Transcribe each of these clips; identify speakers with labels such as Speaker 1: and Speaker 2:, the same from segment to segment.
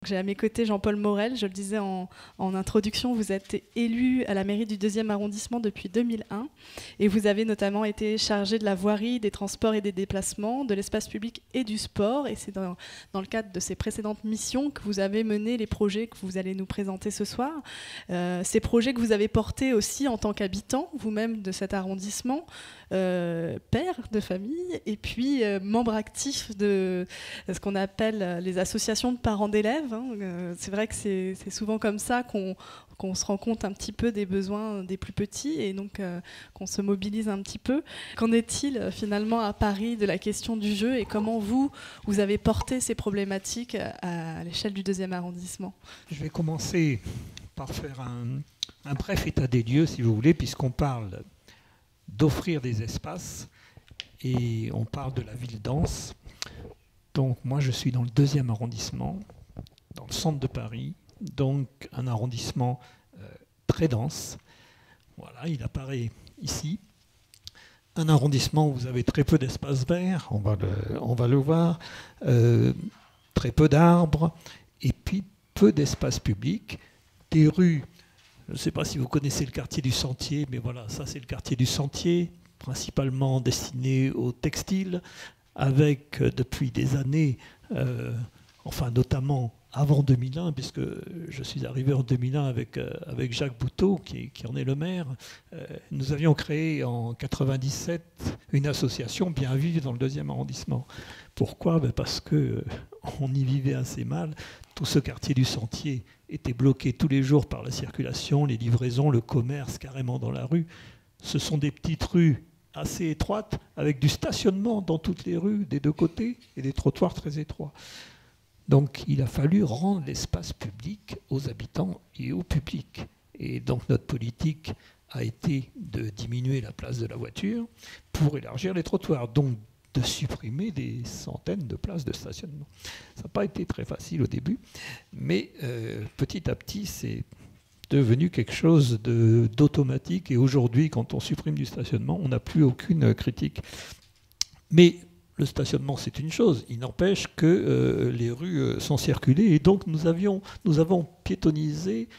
Speaker 1: J'ai à mes côtés Jean-Paul Morel, je le disais en introduction, vous êtes élu à la mairie du 2e arrondissement depuis 2001 et vous avez notamment été chargé de la voirie, des transports et des déplacements, de l'espace public et du sport, et c'est dans le cadre de ces précédentes missions que vous avez mené les projets que vous allez nous présenter ce soir. Ces projets que vous avez portés aussi en tant qu'habitant vous-même de cet arrondissement, père de famille et puis membre actif de ce qu'on appelle les associations de parents d'élèves. C'est vrai que c'est souvent comme ça qu'on se rend compte un petit peu des besoins des plus petits et donc qu'on se mobilise un petit peu. Qu'en est-il finalement à Paris de la question du jeu et comment vous avez porté ces problématiques à l'échelle du 2e arrondissement?
Speaker 2: Je vais commencer par faire un bref état des lieux, si vous voulez, puisqu'on parle d'offrir des espaces et on parle de la ville dense. Donc moi je suis dans le 2e arrondissement, dans le centre de Paris, donc un arrondissement très dense. Voilà, il apparaît ici. Un arrondissement où vous avez très peu d'espace vert, on va le voir, très peu d'arbres, et puis peu d'espace public, des rues. Je ne sais pas si vous connaissez le quartier du Sentier, mais voilà, ça c'est le quartier du Sentier, principalement destiné au textile, avec depuis des années, enfin notamment avant 2001, puisque je suis arrivé en 2001 avec Jacques Bouteau, qui en est le maire. Nous avions créé en 1997 une association Bien Vivre dans le 2e arrondissement. Pourquoi? Parce qu'on y vivait assez mal. Tout ce quartier du Sentier était bloqué tous les jours par la circulation, les livraisons, le commerce carrément dans la rue. Ce sont des petites rues assez étroites, avec du stationnement dans toutes les rues des deux côtés et des trottoirs très étroits. Donc il a fallu rendre l'espace public aux habitants et au public. Et donc notre politique a été de diminuer la place de la voiture pour élargir les trottoirs, donc de supprimer des centaines de places de stationnement. Ça n'a pas été très facile au début, mais petit à petit, c'est devenu quelque chose d'automatique. Et aujourd'hui, quand on supprime du stationnement, on n'a plus aucune critique. Mais le stationnement, c'est une chose. Il n'empêche que les rues sont circulées. Et donc, nous avons piétonnisé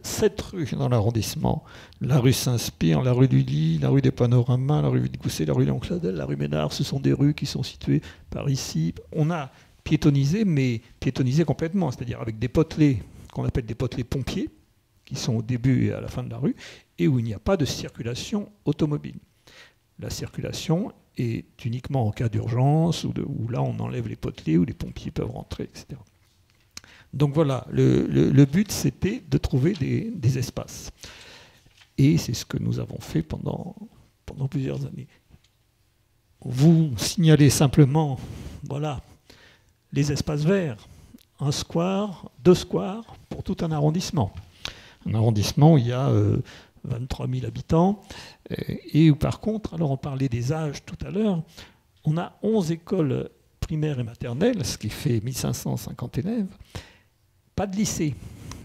Speaker 2: 7 rues dans l'arrondissement. La rue Saint-Spire, la rue du Lit, la rue des Panoramas, la rue du Gousset, la rue Léon-Cladel, la rue Ménard. Ce sont des rues qui sont situées par ici. On a piétonnisé, mais piétonnisé complètement, c'est-à-dire avec des potelets qu'on appelle des potelets pompiers, qui sont au début et à la fin de la rue, et où il n'y a pas de circulation automobile. La circulation est uniquement en cas d'urgence, où là on enlève les potelets, où les pompiers peuvent rentrer, etc. Donc voilà, le but c'était de trouver des espaces. Et c'est ce que nous avons fait pendant plusieurs années. Vous signalez simplement, voilà, les espaces verts, un square, 2 squares pour tout un arrondissement. Un arrondissement où il y a 23 000 habitants, et où par contre, alors on parlait des âges tout à l'heure, on a 11 écoles primaires et maternelles, ce qui fait 1550 élèves, pas de lycée,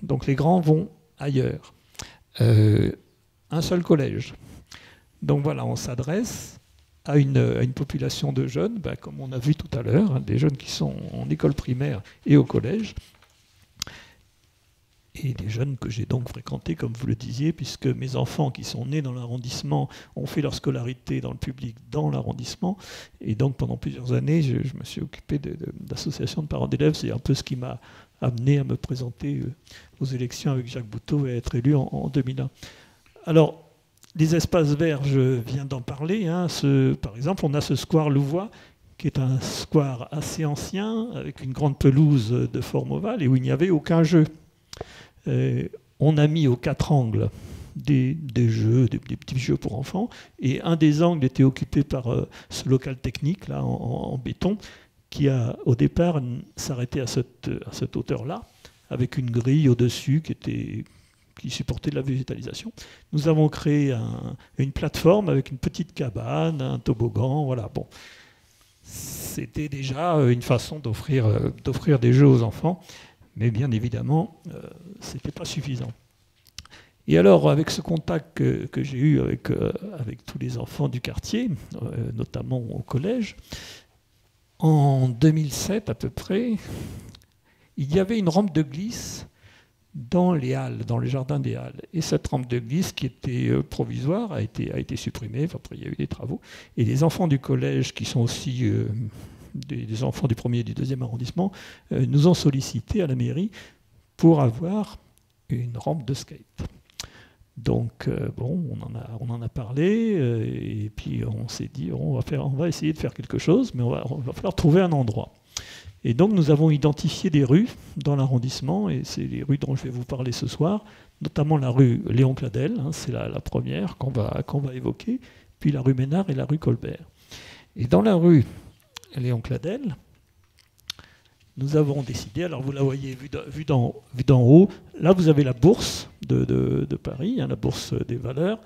Speaker 2: donc les grands vont ailleurs. Un seul collège. Donc voilà, on s'adresse à une population de jeunes, comme on a vu tout à l'heure, des jeunes qui sont en école primaire et au collège, et des jeunes que j'ai donc fréquentés, comme vous le disiez, puisque mes enfants qui sont nés dans l'arrondissement ont fait leur scolarité dans le public dans l'arrondissement. Et donc pendant plusieurs années, je me suis occupé d'associations de parents d'élèves. C'est un peu ce qui m'a amené à me présenter aux élections avec Jacques Bouteau et à être élu en 2001. Alors, les espaces verts, je viens d'en parler. Par exemple, on a ce square Louvois, qui est un square assez ancien, avec une grande pelouse de forme ovale, et où il n'y avait aucun jeu. On a mis aux 4 angles des jeux, des petits jeux pour enfants, et un des angles était occupé par ce local technique là, en béton, qui a au départ s'arrêté à cette hauteur-là, avec une grille au-dessus qui supportait de la végétalisation. Nous avons créé une plateforme avec une petite cabane, un toboggan, voilà. Bon, c'était déjà une façon d'offrir des jeux aux enfants. Mais bien évidemment, ce n'était pas suffisant. Et alors, avec ce contact que j'ai eu avec tous les enfants du quartier, notamment au collège, en 2007 à peu près, il y avait une rampe de glisse dans les halles, dans le jardin des halles. Et cette rampe de glisse, qui était provisoire, a été supprimée. Enfin, après, il y a eu des travaux. Et les enfants du collège, qui sont aussi des enfants du 1er et du 2e arrondissement, nous ont sollicité à la mairie pour avoir une rampe de skate. Donc, bon, on en a parlé, et puis on s'est dit, on va essayer de faire quelque chose, mais on va falloir trouver un endroit. Et donc, nous avons identifié des rues dans l'arrondissement, et c'est les rues dont je vais vous parler ce soir, notamment la rue Léon Cladel, hein, c'est la première qu'on va évoquer, puis la rue Ménard et la rue Colbert. Et dans la rue Léon Cladel, nous avons décidé, alors vous la voyez vue d'en haut, là vous avez la bourse de Paris, hein, la bourse des valeurs,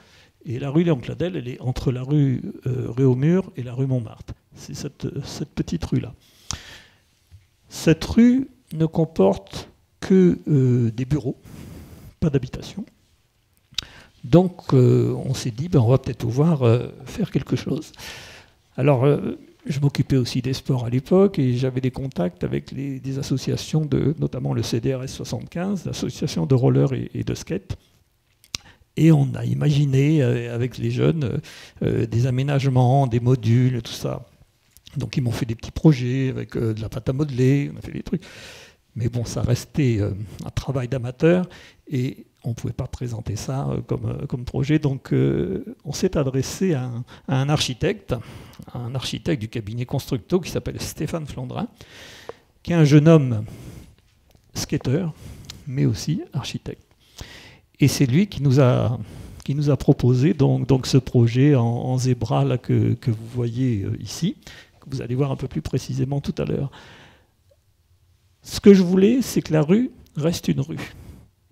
Speaker 2: et la rue Léon Cladel, elle est entre la rue Réaumur et la rue Montmartre. C'est cette petite rue-là. Cette rue ne comporte que des bureaux, pas d'habitation. Donc on s'est dit, on va peut-être pouvoir faire quelque chose. Alors, je m'occupais aussi des sports à l'époque et j'avais des contacts avec des associations, notamment le CDRS 75, l'association de roller et de skate. Et on a imaginé avec les jeunes des aménagements, des modules, tout ça. Donc ils m'ont fait des petits projets avec de la pâte à modeler, on a fait des trucs. Mais bon, ça restait un travail d'amateur et on ne pouvait pas présenter ça comme projet. Donc on s'est adressé à un architecte du cabinet Constructo qui s'appelle Stéphane Flandrin, qui est un jeune homme skater, mais aussi architecte. Et c'est lui qui nous a proposé donc ce projet en zébra là, que vous voyez ici, que vous allez voir un peu plus précisément tout à l'heure. Ce que je voulais, c'est que la rue reste une rue.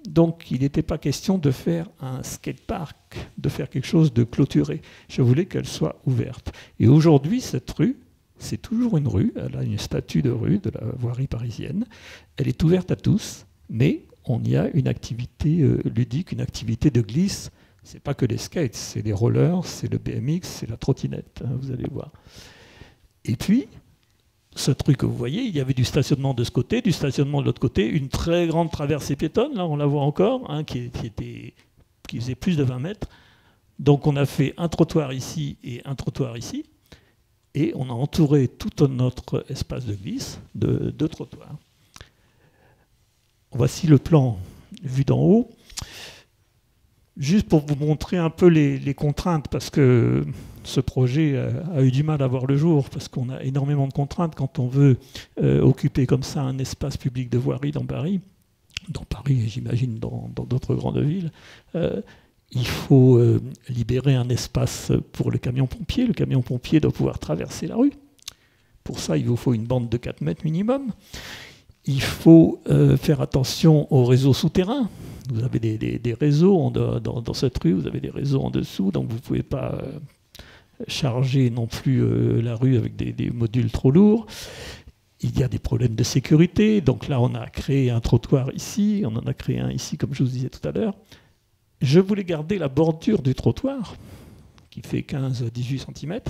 Speaker 2: Donc il n'était pas question de faire un skatepark, de faire quelque chose de clôturé. Je voulais qu'elle soit ouverte. Et aujourd'hui, cette rue, c'est toujours une rue. Elle a une statue de rue de la voirie parisienne. Elle est ouverte à tous, mais on y a une activité ludique, une activité de glisse. Ce n'est pas que les skates, c'est les rollers, c'est le BMX, c'est la trottinette, hein, vous allez voir. Et puis, ce truc que vous voyez, il y avait du stationnement de ce côté, du stationnement de l'autre côté, une très grande traversée piétonne, là on la voit encore, hein, qui faisait plus de 20 mètres. Donc on a fait un trottoir ici et un trottoir ici, et on a entouré tout notre espace de glisse de 2 trottoirs. Voici le plan vu d'en haut. Juste pour vous montrer un peu les contraintes, parce que ce projet a eu du mal à voir le jour, parce qu'on a énormément de contraintes quand on veut occuper comme ça un espace public de voirie dans Paris et j'imagine dans d'autres grandes villes. Il faut libérer un espace pour le camion-pompier. Le camion-pompier doit pouvoir traverser la rue. Pour ça, il vous faut une bande de 4 mètres minimum. Il faut faire attention aux réseaux souterrains. Vous avez des réseaux dans cette rue, vous avez des réseaux en dessous, donc vous ne pouvez pas charger non plus la rue avec des modules trop lourds. Il y a des problèmes de sécurité, donc là on a créé un trottoir ici, on en a créé un ici comme je vous disais tout à l'heure. Je voulais garder la bordure du trottoir, qui fait 15-18 cm,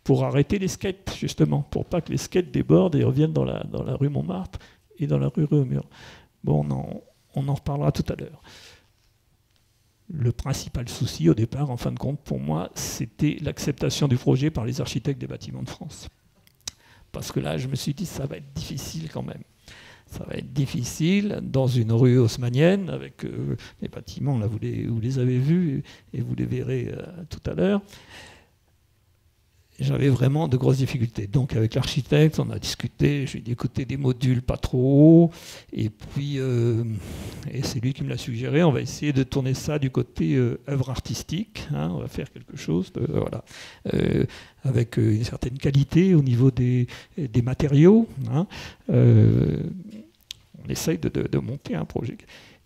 Speaker 2: pour arrêter les skates, justement, pour pas que les skates débordent et reviennent dans la rue Montmartre et dans la rue Réaumur. Bon, on en reparlera tout à l'heure. Le principal souci au départ, en fin de compte, pour moi, c'était l'acceptation du projet par les architectes des bâtiments de France. Parce que là, je me suis dit, ça va être difficile quand même. Ça va être difficile dans une rue haussmannienne, avec les bâtiments, là, vous les avez vus et vous les verrez tout à l'heure. J'avais vraiment de grosses difficultés. Donc avec l'architecte, on a discuté, je lui ai dit écoutez, des modules pas trop hauts, et puis et c'est lui qui me l'a suggéré, on va essayer de tourner ça du côté œuvre artistique, hein, on va faire quelque chose voilà, avec une certaine qualité au niveau des matériaux. Hein, on essaye de monter un projet.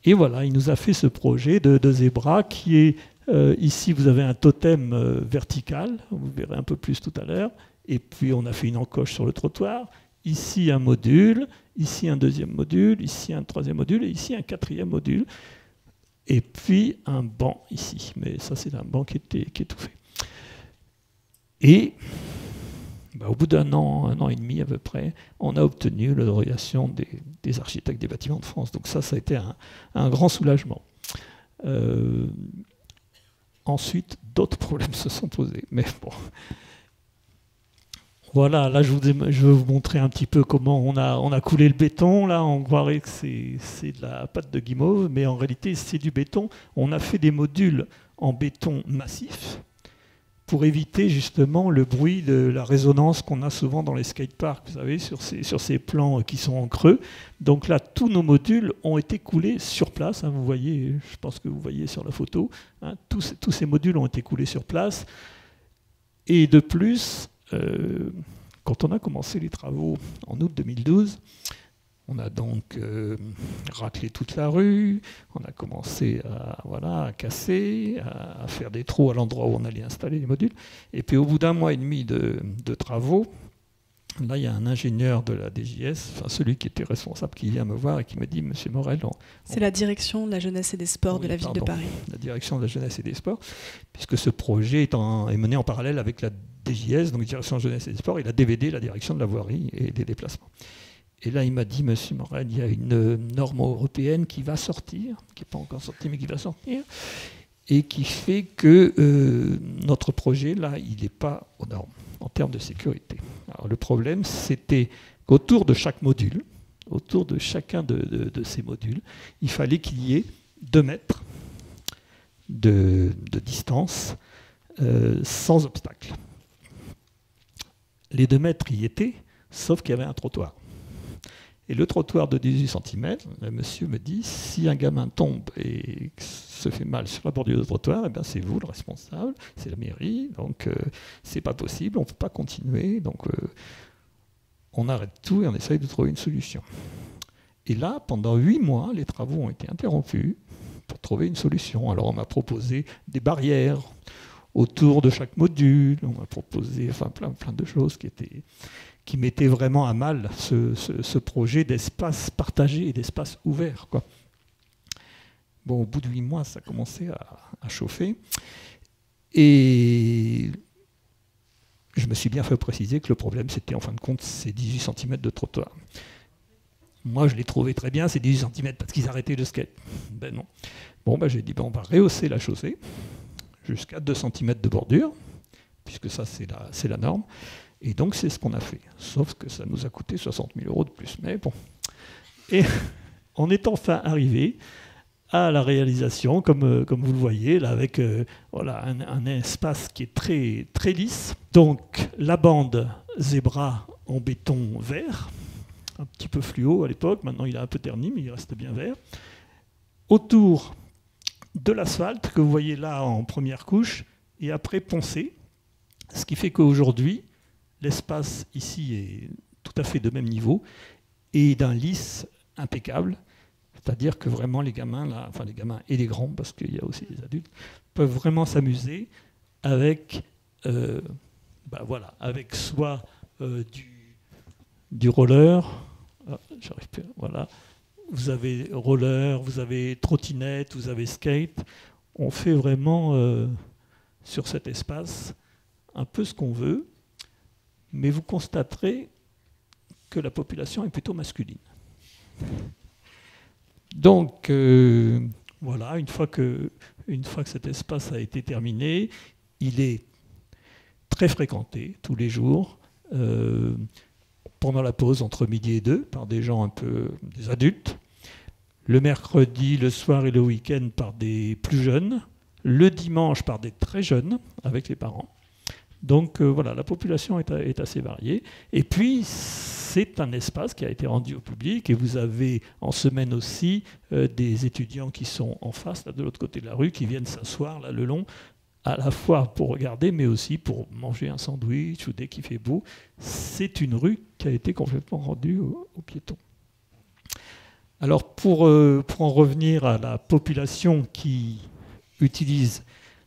Speaker 2: Et voilà, il nous a fait ce projet de zébra qui est ici, vous avez un totem vertical, vous verrez un peu plus tout à l'heure, et puis on a fait une encoche sur le trottoir, ici un module, ici un deuxième module, ici un troisième module, et ici un quatrième module, et puis un banc ici, mais ça c'est un banc qui est tout fait. Et Au bout d'un an et demi à peu près, on a obtenu l'autorisation des architectes des bâtiments de France. Donc ça a été un grand soulagement. Ensuite, d'autres problèmes se sont posés. Mais bon. Voilà, là je vais vous montrer un petit peu comment on a coulé le béton. Là, on croirait que c'est de la pâte de guimauve, mais en réalité c'est du béton. On a fait des modules en béton massif pour éviter justement le bruit de la résonance qu'on a souvent dans les skateparks, vous savez, sur ces plans qui sont en creux. Donc là, tous nos modules ont été coulés sur place. Hein, vous voyez, je pense que vous voyez sur la photo, hein, tous ces modules ont été coulés sur place. Et de plus, quand on a commencé les travaux en août 2012, on a donc raclé toute la rue, on a commencé à casser, à faire des trous à l'endroit où on allait installer les modules. Et puis au bout d'un mois et demi de travaux, là il y a un ingénieur de la DJS, enfin celui qui était responsable, qui vient me voir et qui me dit « Monsieur Morel… »
Speaker 1: C'est la direction de la jeunesse et des sports de la ville de Paris.
Speaker 2: La direction de la jeunesse et des sports, puisque ce projet est mené en parallèle avec la DJS, donc direction de la jeunesse et des sports, et la DVD, la direction de la voirie et des déplacements. Et là, il m'a dit, Monsieur Morel, il y a une norme européenne qui va sortir, qui n'est pas encore sortie, mais qui va sortir, et qui fait que notre projet, là, il n'est pas aux normes en termes de sécurité. Alors, le problème, c'était qu'autour de chaque module, autour de chacun de ces modules, il fallait qu'il y ait 2 mètres de distance sans obstacle. Les 2 mètres y étaient, sauf qu'il y avait un trottoir. Et le trottoir de 18 cm, le monsieur me dit, si un gamin tombe et se fait mal sur la bordure du trottoir, eh bien c'est vous le responsable, c'est la mairie, donc c'est pas possible, on ne peut pas continuer, donc on arrête tout et on essaye de trouver une solution. Et là, pendant 8 mois, les travaux ont été interrompus pour trouver une solution. Alors on m'a proposé des barrières autour de chaque module, on m'a proposé plein de choses qui mettait vraiment à mal ce projet d'espace partagé et d'espace ouvert, quoi. Bon, au bout de 8 mois, ça commençait à chauffer. Et je me suis bien fait préciser que le problème, c'était en fin de compte ces 18 cm de trottoir. Moi, je l'ai trouvé très bien, ces 18 cm, parce qu'ils arrêtaient le skate. Ben non. Bon, j'ai dit, on va rehausser la chaussée jusqu'à 2 cm de bordure, puisque ça, c'est la norme. Et donc, c'est ce qu'on a fait. Sauf que ça nous a coûté 60 000 € de plus. Mais bon. Et on est enfin arrivé à la réalisation, comme vous le voyez, là, avec un espace qui est très, très lisse. Donc, la bande zébra en béton vert, un petit peu fluo à l'époque. Maintenant, il est un peu terni, mais il reste bien vert. Autour de l'asphalte, que vous voyez là en première couche, et après poncé. Ce qui fait qu'aujourd'hui, l'espace ici est tout à fait de même niveau et d'un lisse impeccable. C'est-à-dire que vraiment les gamins, là, enfin les gamins et les grands, parce qu'il y a aussi des adultes, peuvent vraiment s'amuser avec, avec soit du roller, j'arrive plus, voilà. Vous avez roller, vous avez trottinette, vous avez skate. On fait vraiment sur cet espace un peu ce qu'on veut. Mais vous constaterez que la population est plutôt masculine. Donc, voilà, une fois que cet espace a été terminé, il est très fréquenté tous les jours, pendant la pause entre midi et 2, par des gens des adultes, le mercredi, le soir et le week-end par des plus jeunes, le dimanche par des très jeunes, avec les parents. Donc voilà, la population est assez variée. Et puis, c'est un espace qui a été rendu au public. Et vous avez en semaine aussi des étudiants qui sont en face, là, de l'autre côté de la rue, qui viennent s'asseoir là, le long, à la fois pour regarder, mais aussi pour manger un sandwich ou dès qu'il fait beau. C'est une rue qui a été complètement rendue aux piétons. Alors, pour en revenir à la population qui utilise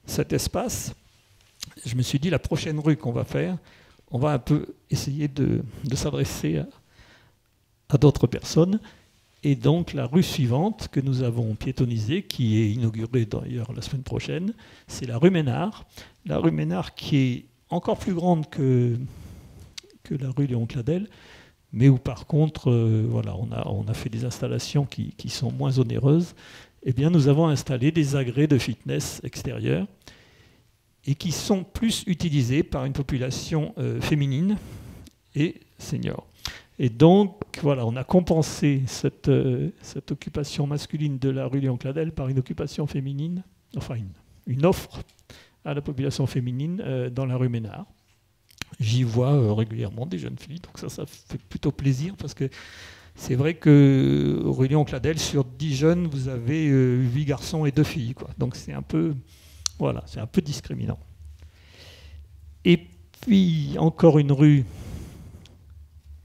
Speaker 2: cet espace, je me suis dit, la prochaine rue qu'on va faire, on va un peu essayer de s'adresser à d'autres personnes. Et donc, la rue suivante que nous avons piétonnisée, qui est inaugurée d'ailleurs la semaine prochaine, c'est la rue Ménard. La rue Ménard qui est encore plus grande que que la rue Léon Cladel, mais où par contre, voilà, on a fait des installations qui sont moins onéreuses. Eh bien, nous avons installé des agrès de fitness extérieurs et qui sont plus utilisés par une population féminine et senior. Et donc, voilà, on a compensé cette occupation masculine de la rue Léon Cladel par une occupation féminine, enfin une offre à la population féminine dans la rue Ménard. J'y vois régulièrement des jeunes filles, donc ça fait plutôt plaisir parce que c'est vrai que rue Léon Cladel, sur 10 jeunes, vous avez 8 garçons et 2 filles, quoi. Donc c'est un peu, voilà, c'est un peu discriminant. Et puis encore une rue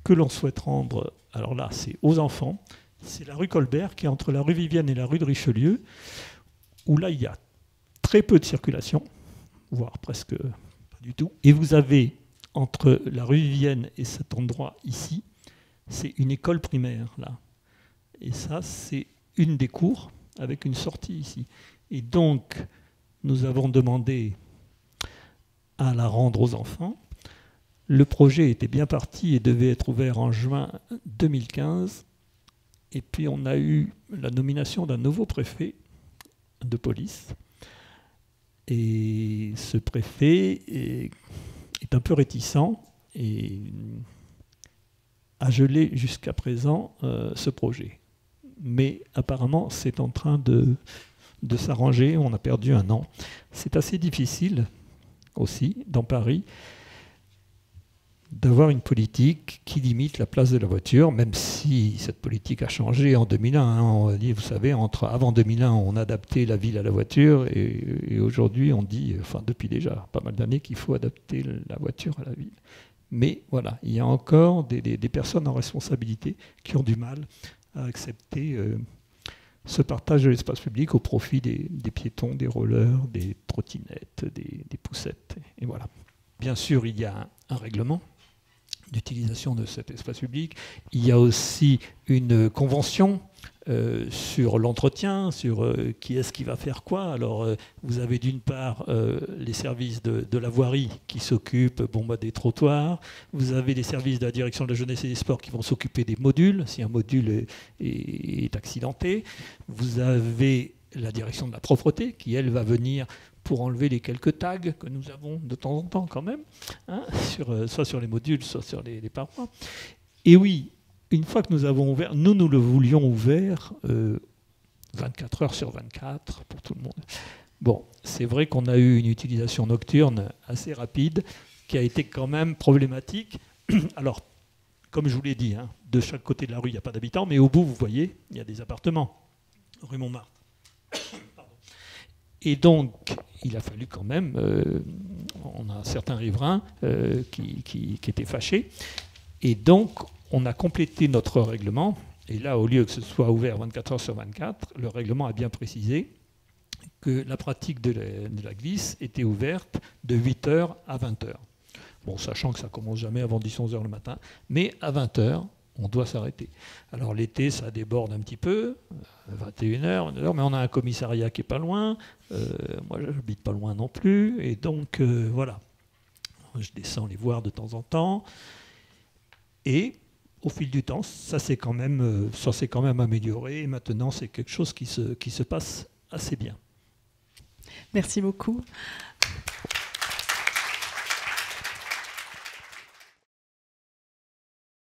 Speaker 2: que l'on souhaite rendre, alors là c'est aux enfants, c'est la rue Colbert qui est entre la rue Vivienne et la rue de Richelieu, où là il y a très peu de circulation, voire presque pas du tout. Et vous avez entre la rue Vivienne et cet endroit ici, c'est une école primaire là. Et ça c'est une des cours avec une sortie ici. Et donc nous avons demandé à la rendre aux enfants. Le projet était bien parti et devait être ouvert en juin 2015. Et puis on a eu la nomination d'un nouveau préfet de police. Et ce préfet est un peu réticent et a gelé jusqu'à présent ce projet. Mais apparemment, c'est en train de s'arranger. On a perdu un an. C'est assez difficile aussi, dans Paris, d'avoir une politique qui limite la place de la voiture, même si cette politique a changé en 2001. Hein. On dit, vous savez, avant 2001, on adaptait la ville à la voiture, et aujourd'hui, on dit, enfin depuis déjà pas mal d'années, qu'il faut adapter la voiture à la ville. Mais voilà, il y a encore des personnes en responsabilité qui ont du mal à accepter ce partage de l'espace public au profit des piétons, des rollers, des trottinettes, des poussettes. Et voilà. Bien sûr, il y a un règlement d'utilisation de cet espace public. Il y a aussi une convention sur l'entretien, sur qui est-ce qui va faire quoi. Alors, vous avez d'une part les services de la voirie qui s'occupent des trottoirs. Vous avez les services de la direction de la jeunesse et des sports qui vont s'occuper des modules, si un module est accidenté. Vous avez la direction de la propreté qui, elle, va venir pour enlever les quelques tags que nous avons de temps en temps quand même, hein, soit sur les modules, soit sur les parois. Et oui, une fois que nous avons ouvert, nous le voulions ouvert 24 heures sur 24 pour tout le monde. Bon, c'est vrai qu'on a eu une utilisation nocturne assez rapide qui a été quand même problématique. Alors, comme je vous l'ai dit, hein, de chaque côté de la rue, il n'y a pas d'habitants, mais au bout, vous voyez, il y a des appartements, rue Montmartre. Et donc, il a fallu quand même, on a certains riverains qui étaient fâchés, et donc on a complété notre règlement, et là, au lieu que ce soit ouvert 24 heures sur 24, le règlement a bien précisé que la pratique de la glisse était ouverte de 8 heures à 20 heures. Bon, sachant que ça commence jamais avant 10-11 heures le matin, mais à 20 heures, on doit s'arrêter. Alors l'été, ça déborde un petit peu, 21h, mais on a un commissariat qui est pas loin, moi je n'habite pas loin non plus, et donc voilà, je descends les voir de temps en temps, et au fil du temps, ça s'est quand même amélioré, et maintenant c'est quelque chose qui se passe assez bien.
Speaker 1: Merci beaucoup.